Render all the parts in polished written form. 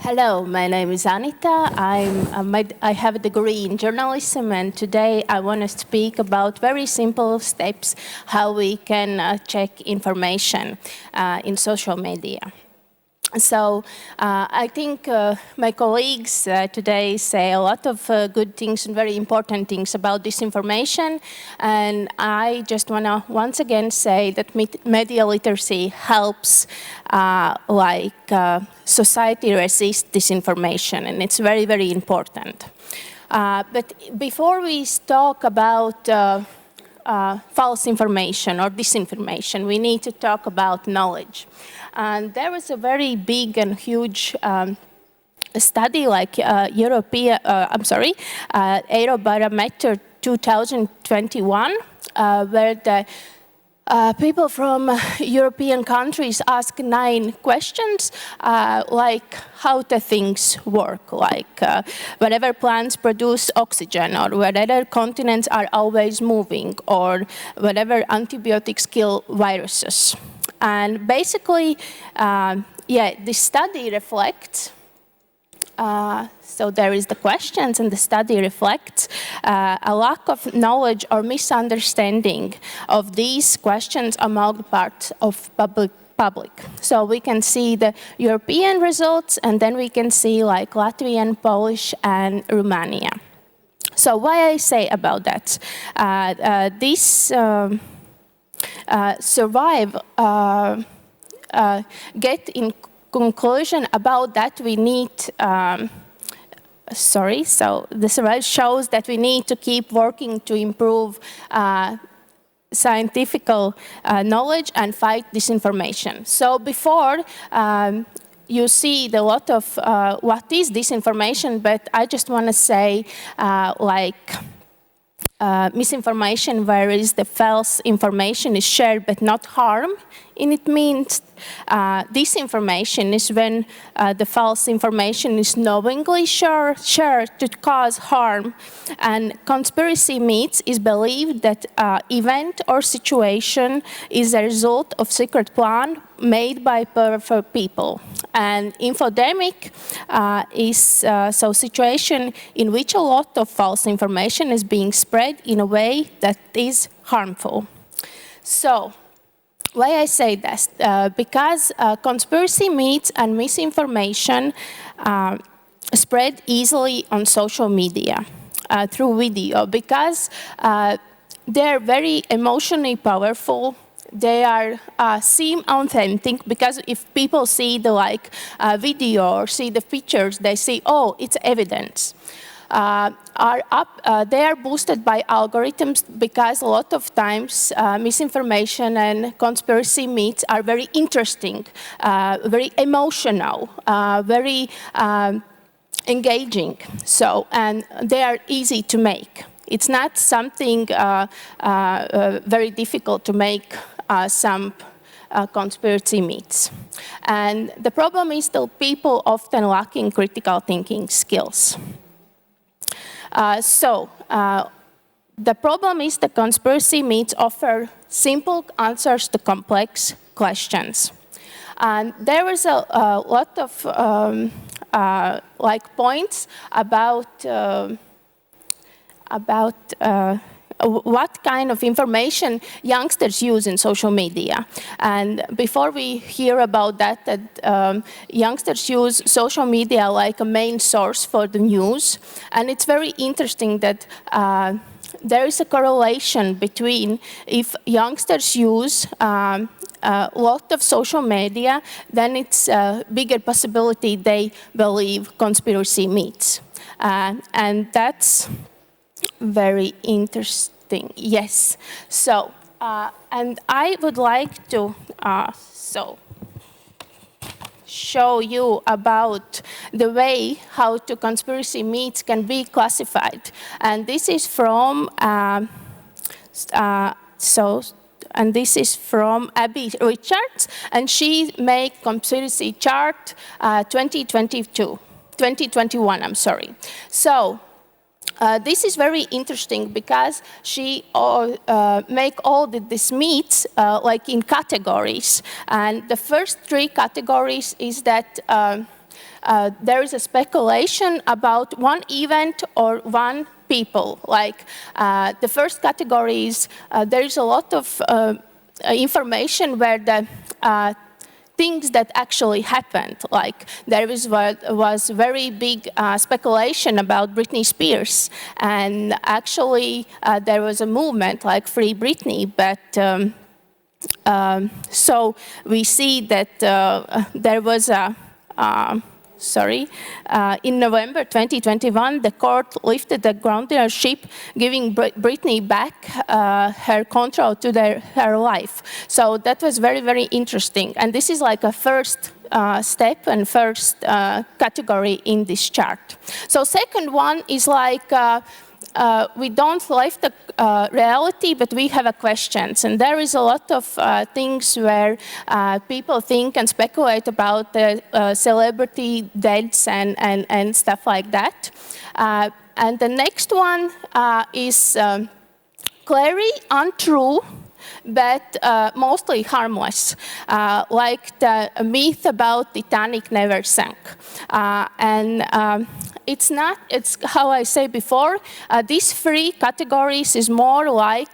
Hello, my name is Anita. I have a degree in journalism, and today I want to speak about very simple steps how we can check information in social media. So I think my colleagues today say a lot of good things and very important things about disinformation, and I just want to once again say that media literacy helps society resist disinformation, and it's very, very important. But before we talk about false information or disinformation, we need to talk about knowledge. And there was a very big and huge study like Eurobarometer 2021, where the people from European countries ask 9 questions, like how the things work, like whether plants produce oxygen, or whether continents are always moving, or whether antibiotics kill viruses. And basically, this study reflects, so there is the questions, and the study reflects a lack of knowledge or misunderstanding of these questions among parts of public. So we can see the European results, and then we can see like Latvian, Polish, and Romania. So why I say about that? Get in conclusion about that we need, so the survey shows that we need to keep working to improve scientific knowledge and fight disinformation. So before, you see a lot of what is disinformation, but I just want to say misinformation, whereas the false information is shared but not harm. And it means disinformation is when the false information is knowingly shared to cause harm. And conspiracy myths is believed that event or situation is a result of secret plan made by powerful people. And infodemic is situation in which a lot of false information is being spread in a way that is harmful. So, why I say this? Because conspiracy myths and misinformation spread easily on social media through video, because they're very emotionally powerful. They seem authentic, because if people see the video or see the pictures, they say, oh, it's evidence. They are boosted by algorithms, because a lot of times misinformation and conspiracy myths are very interesting, very emotional, very engaging. So, and they are easy to make. It's not something very difficult to make some conspiracy myths. And the problem is that people often lacking critical thinking skills. The problem is that conspiracy myths offer simple answers to complex questions. And there is a lot of points about what kind of information youngsters use in social media. And before we hear about that youngsters use social media like a main source for the news. And it's very interesting that there is a correlation between if youngsters use a lot of social media, then it's a bigger possibility they believe conspiracy myths. And that's very interesting, yes. So, and I would like to show you about the way how conspiracy myths can be classified. And this is from, this is from Abby Richards, and she made conspiracy chart 2021, I'm sorry. So, this is very interesting because she make all these myths like in categories. And the first 3 categories is that there is a speculation about one event or one people. Like the first category is there is a lot of information where the things that actually happened. Like there was very big speculation about Britney Spears, and actually there was a movement like Free Britney, but so we see that there was a in November 2021, the court lifted the guardianship, giving Britney back her control to her life. So that was very, very interesting. And this is like a first step and first category in this chart. So second one is like, we don't live the reality, but we have questions. And there is a lot of things where people think and speculate about the celebrity deaths and stuff like that. And the next one is clearly untrue, but mostly harmless, like the myth about Titanic never sank. It's not, it's how I say before, these three categories is more like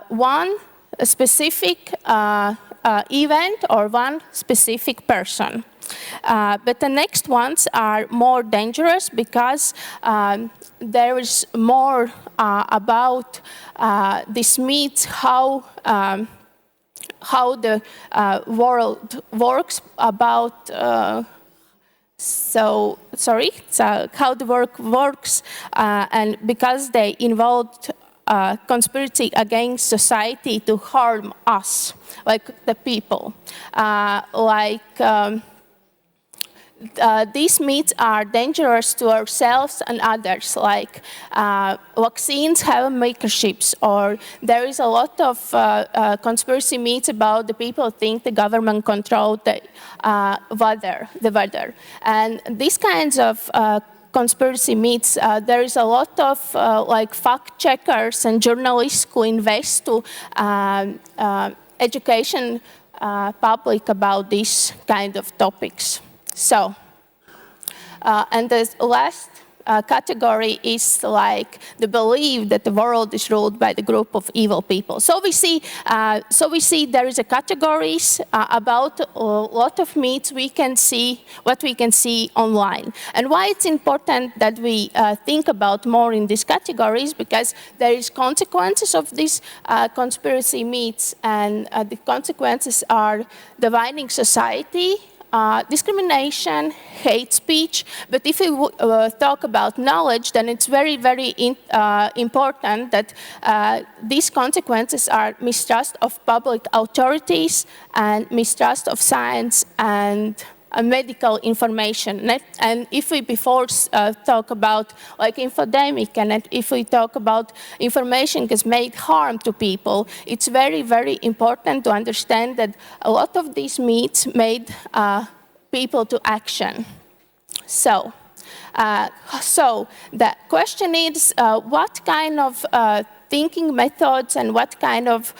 one specific event or one specific person. But the next ones are more dangerous because there is more about this myth, how the world works about how the work works, and because they involved conspiracy against society to harm us, like the people. These myths are dangerous to ourselves and others, like vaccines have microchips, or there is a lot of conspiracy myths about the people think the government controlled the weather. And these kinds of conspiracy myths, there is a lot of like fact checkers and journalists who invest to education public about these kind of topics. So, and the last category is like the belief that the world is ruled by the group of evil people. So we see there is a categories about a lot of myths we can see, what we can see online. And why it's important that we think about more in these categories, because there is consequences of these conspiracy myths, and the consequences are dividing society, discrimination, hate speech. But if we talk about knowledge, then it's very, very important that these consequences are mistrust of public authorities and mistrust of science and medical information. And if we before talk about like infodemic, and if we talk about information has made harm to people, it's very, very important to understand that a lot of these myths made people to action. So the question is, what kind of thinking methods and what kind of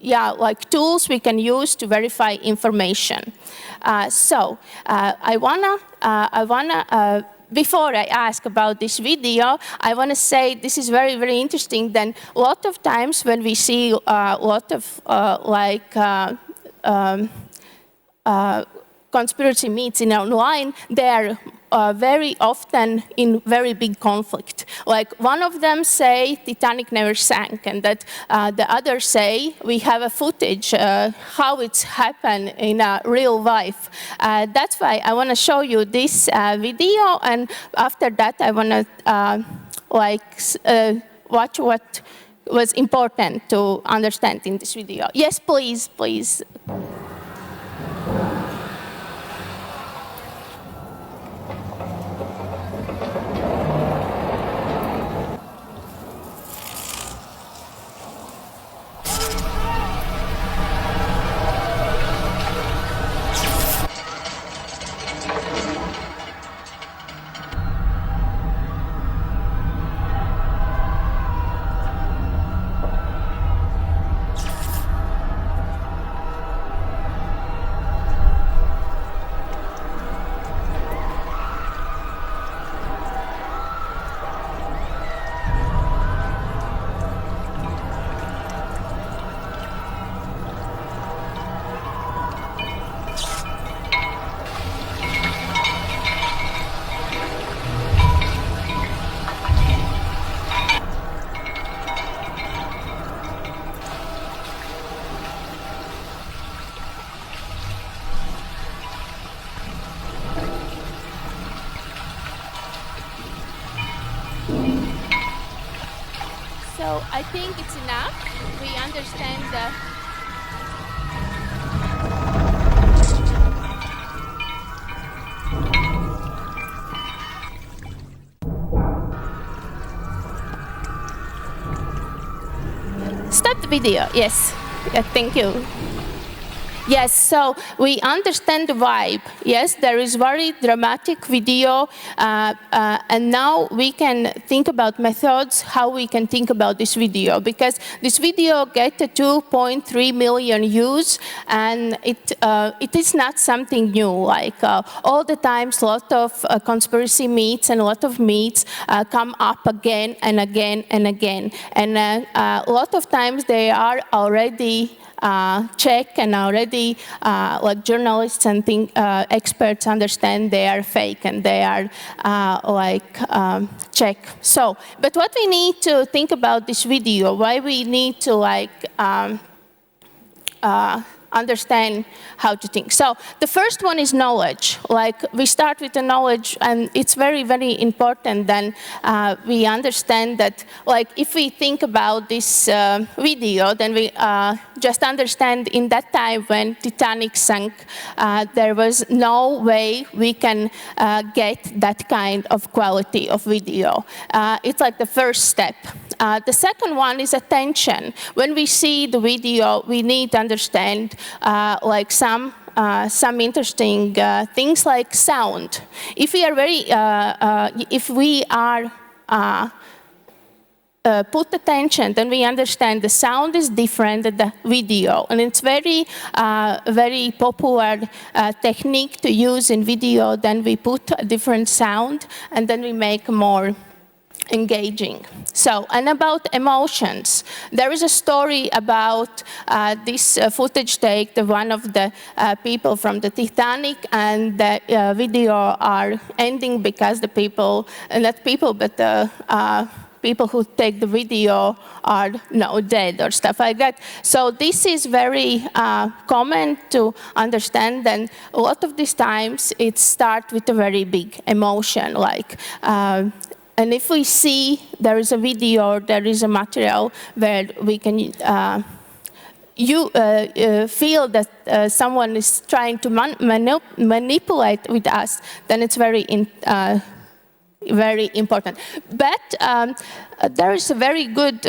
like tools we can use to verify information. I wanna before I ask about this video, I want to say this is very, very interesting. Then a lot of times when we see a lot of conspiracy myths in online, they are very often in very big conflict. Like one of them say Titanic never sank, and that the others say we have a footage how it's happened in real life. That's why I want to show you this video, and after that I want to watch what was important to understand in this video. Yes, please, please. So I think it's enough. We understand the stop the video. Yes. Yeah, thank you. Yes, so we understand the vibe. Yes, there is very dramatic video, and now we can think about methods, how we can think about this video, because this video get 2.3 million views, and it is not something new. Like all the times, a lot of conspiracy myths and a lot of myths come up again and again and again, and a lot of times they are already check and already like journalists and experts understand they are fake and they are check. So, but what we need to think about this video, why we need to understand how to think. So the first one is knowledge. Like we start with the knowledge, and it's very, very important. Then we understand that, like, if we think about this video, then we just understand in that time when Titanic sank, there was no way we can get that kind of quality of video. It's like the first step. The second one is attention. When we see the video, we need to understand like some interesting things like sound. If we are put attention, then we understand the sound is different than the video, and it's very popular technique to use in video. Then we put a different sound, and then we make more engaging. So, and about emotions. There is a story about this footage take, one of the people from the Titanic, and the video are ending because the people, not people, but the people who take the video are now dead or stuff like that. So this is very common to understand, and a lot of these times it starts with a very big emotion, like and if we see there is a video or there is a material where we can feel that someone is trying to manipulate with us, then it's very important. But there is a very good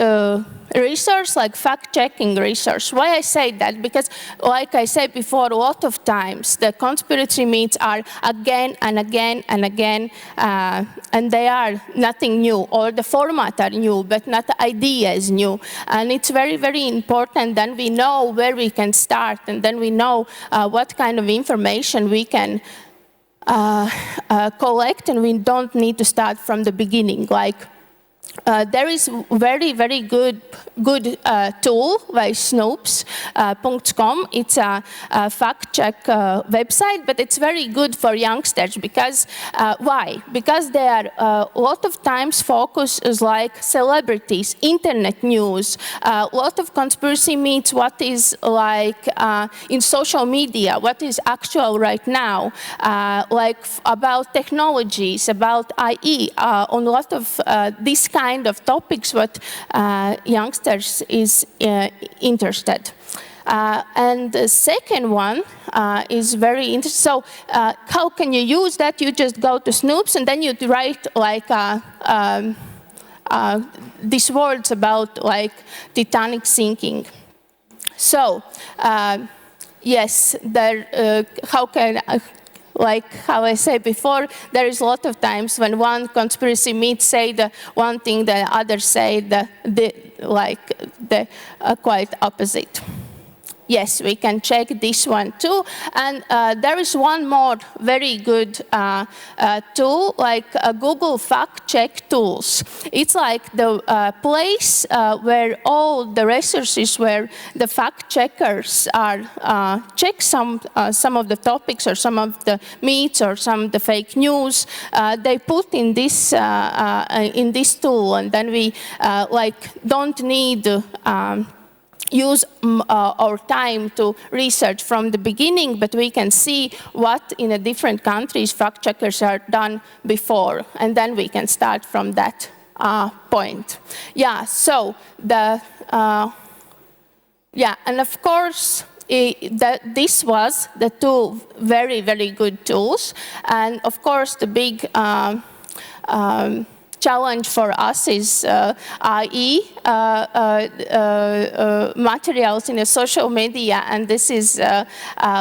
resource, like fact-checking resource. Why I say that? Because, like I said before, a lot of times the conspiracy myths are again and again and again, and they are nothing new, or the format are new, but not the idea is new. And it's very, very important. Then we know where we can start, and then we know what kind of information we can collect, and we don't need to start from the beginning. Like there is very, very good tool by snopes.com. It's a fact-check website, but it's very good for youngsters because why? Because they are a lot of times focus is like celebrities, internet news, a lot of conspiracy myths, what is like in social media, what is actual right now, like about technologies, about IE, on a lot of this kind of topics what youngsters is interested. And the second one is very interesting. So how can you use that? You just go to Snoops and then you write like these words about like Titanic sinking. So yes, there, how can like how I said before, there is a lot of times when one conspiracy myth say the one thing, the others say the quite opposite. Yes, we can check this one too. And there is one more very good tool, like Google Fact Check Tools. It's like the place where all the resources where the fact checkers are check some of the topics or some of the myths or some of the fake news. They put in this tool, and then we don't need use our time to research from the beginning, but we can see what in the different countries fact checkers are done before, and then we can start from that point. Yeah, so yeah, and of course, this was the two very, very good tools. And of course, the big challenge for us is IE materials in the social media, and this is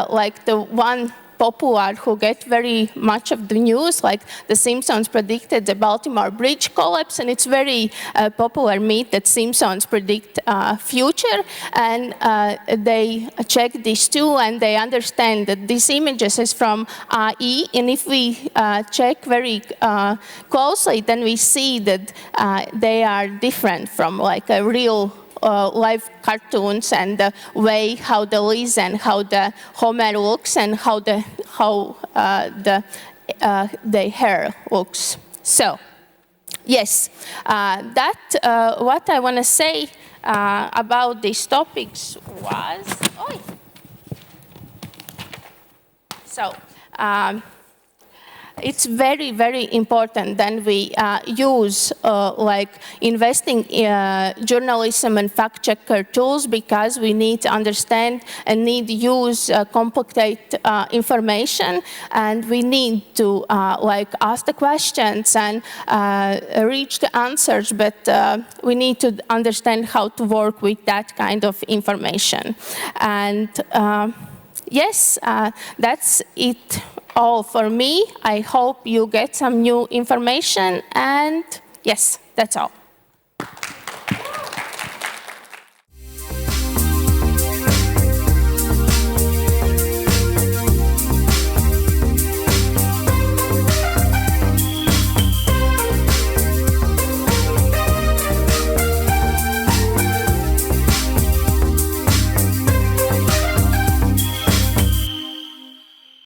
like the one popular who get very much of the news, like The Simpsons predicted the Baltimore Bridge collapse, and it's very popular myth that Simpsons predict future, and they check these two and they understand that these images is from IE, and if we check very closely, then we see that they are different from like a real live cartoons and the way how the Liz and how the Homer looks and how the hair looks. So, yes, what I want to say about these topics was. So. It's very, very important that we use like investing journalism and fact-checker tools, because we need to understand and need to use complicated information, and we need to like ask the questions and reach the answers, but we need to understand how to work with that kind of information. And yes, that's it all for me. I hope you get some new information, and yes, that's all.